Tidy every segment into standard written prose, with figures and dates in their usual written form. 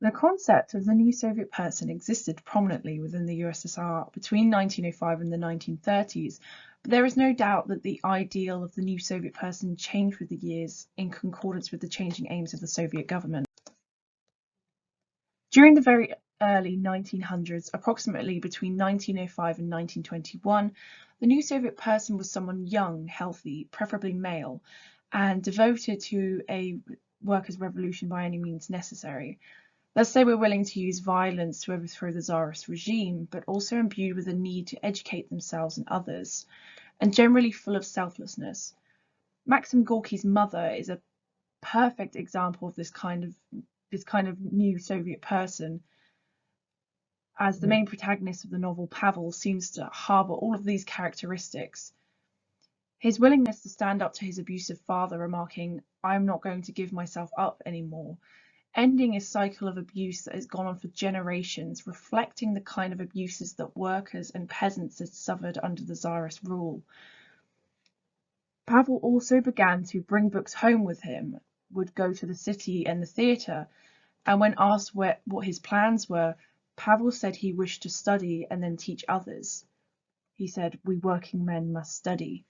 The concept of the new Soviet person existed prominently within the USSR between 1905 and the 1930s, but there is no doubt that the ideal of the new Soviet person changed with the years in concordance with the changing aims of the Soviet government. During the very early 1900s, approximately between 1905 and 1921, the new Soviet person was someone young, healthy, preferably male, and devoted to a workers' revolution by any means necessary. Thus, they were willing to use violence to overthrow the Tsarist regime, but also imbued with a need to educate themselves and others, and generally full of selflessness. Maxim Gorky's mother is a perfect example of this kind of new Soviet person, as the main protagonist of the novel, Pavel, seems to harbour all of these characteristics. His willingness to stand up to his abusive father, remarking, "I am not going to give myself up anymore," ending a cycle of abuse that has gone on for generations, reflecting the kind of abuses that workers and peasants had suffered under the Tsarist rule. Pavel also began to bring books home with him, would go to the city and the theatre, and when asked what his plans were, Pavel said he wished to study and then teach others. He said, "We working men must study."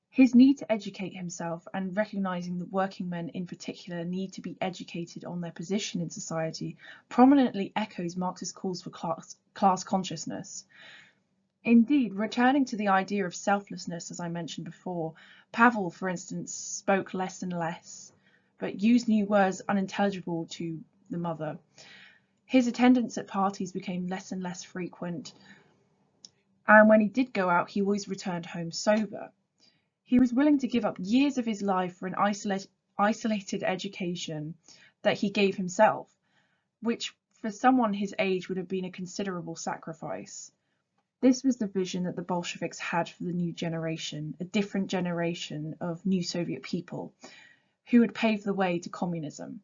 His need to educate himself, and recognizing that working men in particular need to be educated on their position in society, prominently echoes Marx's calls for class consciousness. Indeed, returning to the idea of selflessness, as I mentioned before, Pavel, for instance, spoke less and less, but used new words unintelligible to the mother. His attendance at parties became less and less frequent, and when he did go out, he always returned home sober. He was willing to give up years of his life for an isolated education that he gave himself, which for someone his age would have been a considerable sacrifice. This was the vision that the Bolsheviks had for the new generation, a different generation of new Soviet people who would pave the way to communism.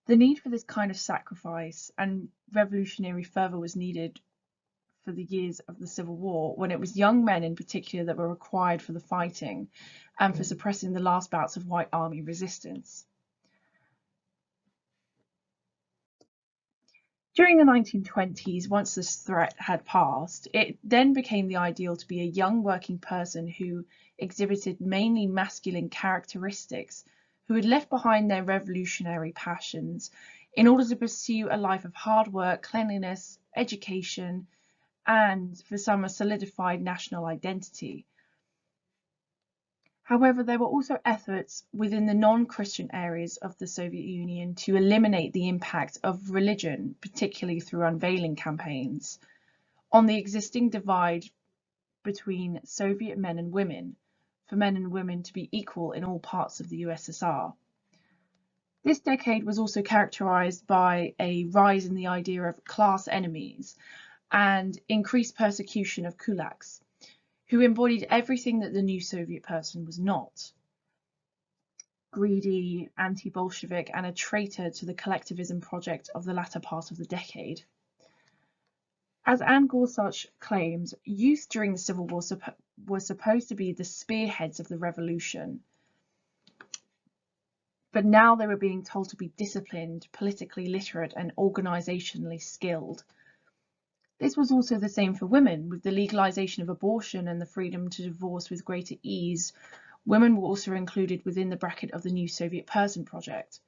The need for this kind of sacrifice and revolutionary fervour was needed for the years of the Civil War, when it was young men in particular that were required for the fighting and for suppressing the last bouts of White Army resistance. During the 1920s, once this threat had passed, it then became the ideal to be a young working person who exhibited mainly masculine characteristics, who had left behind their revolutionary passions in order to pursue a life of hard work, cleanliness, education, and for some a solidified national identity. However, there were also efforts within the non-Christian areas of the Soviet Union to eliminate the impact of religion, particularly through unveiling campaigns, on the existing divide between Soviet men and women, for men and women to be equal in all parts of the USSR. This decade was also characterized by a rise in the idea of class enemies and increased persecution of kulaks, who embodied everything that the new Soviet person was not: greedy, anti-Bolshevik, and a traitor to the collectivism project of the latter part of the decade. As Anne Gorsuch claims, youth during the Civil War were supposed to be the spearheads of the revolution, but now they were being told to be disciplined, politically literate, and organisationally skilled. This was also the same for women. With the legalization of abortion and the freedom to divorce with greater ease, women were also included within the bracket of the new Soviet person project.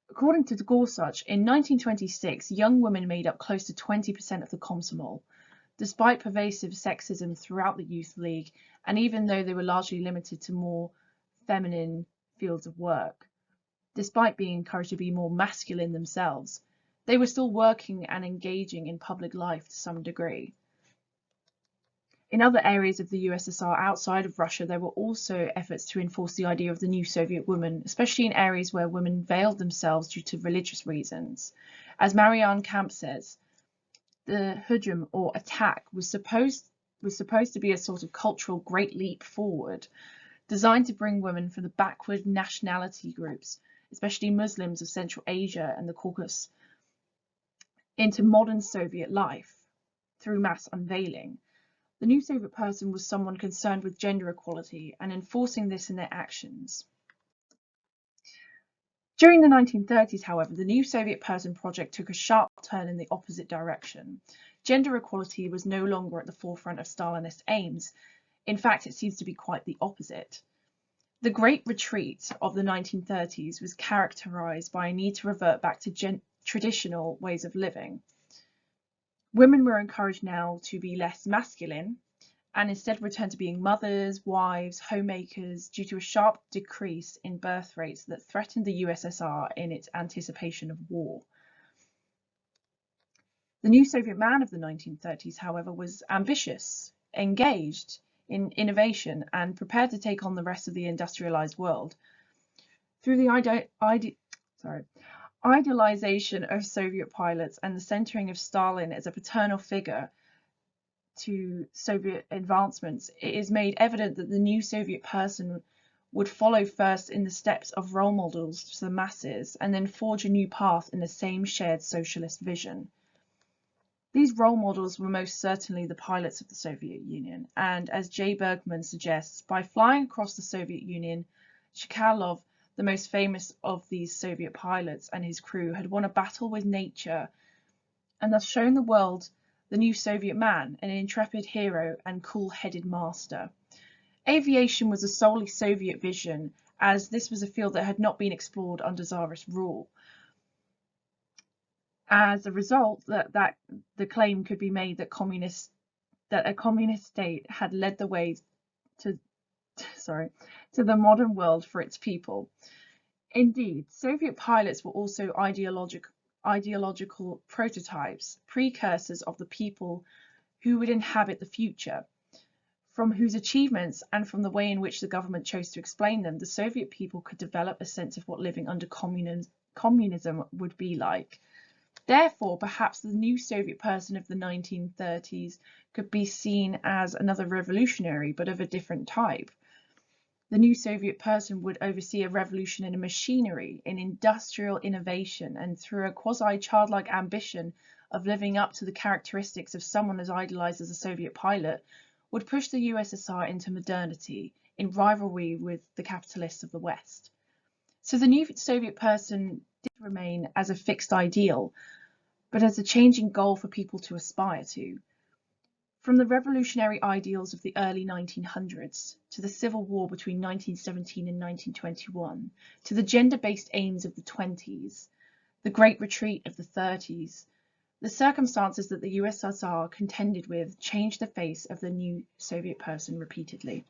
According to Gorsuch, in 1926, young women made up close to 20% of the Komsomol, despite pervasive sexism throughout the Youth League, and even though they were largely limited to more feminine fields of work. Despite being encouraged to be more masculine themselves, they were still working and engaging in public life to some degree. In other areas of the USSR outside of Russia, there were also efforts to enforce the idea of the new Soviet woman, especially in areas where women veiled themselves due to religious reasons. As Marianne Camp says, the hujum, or attack, was supposed to be a sort of cultural great leap forward, designed to bring women from the backward nationality groups, especially Muslims of Central Asia and the Caucasus, into modern Soviet life through mass unveiling. The new Soviet person was someone concerned with gender equality and enforcing this in their actions. During the 1930s, however, the new Soviet person project took a sharp turn in the opposite direction. Gender equality was no longer at the forefront of Stalinist aims. In fact, it seems to be quite the opposite. The Great Retreat of the 1930s was characterized by a need to revert back to traditional ways of living. Women were encouraged now to be less masculine and instead return to being mothers, wives, homemakers due to a sharp decrease in birth rates that threatened the USSR in its anticipation of war. The new Soviet man of the 1930s, however, was ambitious, engaged in innovation, and prepared to take on the rest of the industrialized world. Through the idealization of Soviet pilots and the centering of Stalin as a paternal figure to Soviet advancements, it is made evident that the new Soviet person would follow first in the steps of role models to the masses and then forge a new path in the same shared socialist vision. These role models were most certainly the pilots of the Soviet Union, and as J. Bergman suggests, by flying across the Soviet Union, Chkalov, the most famous of these Soviet pilots, and his crew had won a battle with nature and thus shown the world the new Soviet man, an intrepid hero and cool-headed master. Aviation was a solely Soviet vision, as this was a field that had not been explored under Tsarist rule. As a result, that the claim could be made that a communist state had led the way to the modern world for its people. Indeed, Soviet pilots were also ideological prototypes, precursors of the people who would inhabit the future. From whose achievements and from the way in which the government chose to explain them, the Soviet people could develop a sense of what living under communism would be like. Therefore, perhaps the new Soviet person of the 1930s could be seen as another revolutionary, but of a different type. The new Soviet person would oversee a revolution in machinery, in industrial innovation, and through a quasi-childlike ambition of living up to the characteristics of someone as idolized as a Soviet pilot, would push the USSR into modernity, in rivalry with the capitalists of the West. So the new Soviet person did remain as a fixed ideal, but as a changing goal for people to aspire to. From the revolutionary ideals of the early 1900s, to the civil war between 1917 and 1921, to the gender-based aims of the 20s, the Great Retreat of the 30s, the circumstances that the USSR contended with changed the face of the new Soviet person repeatedly.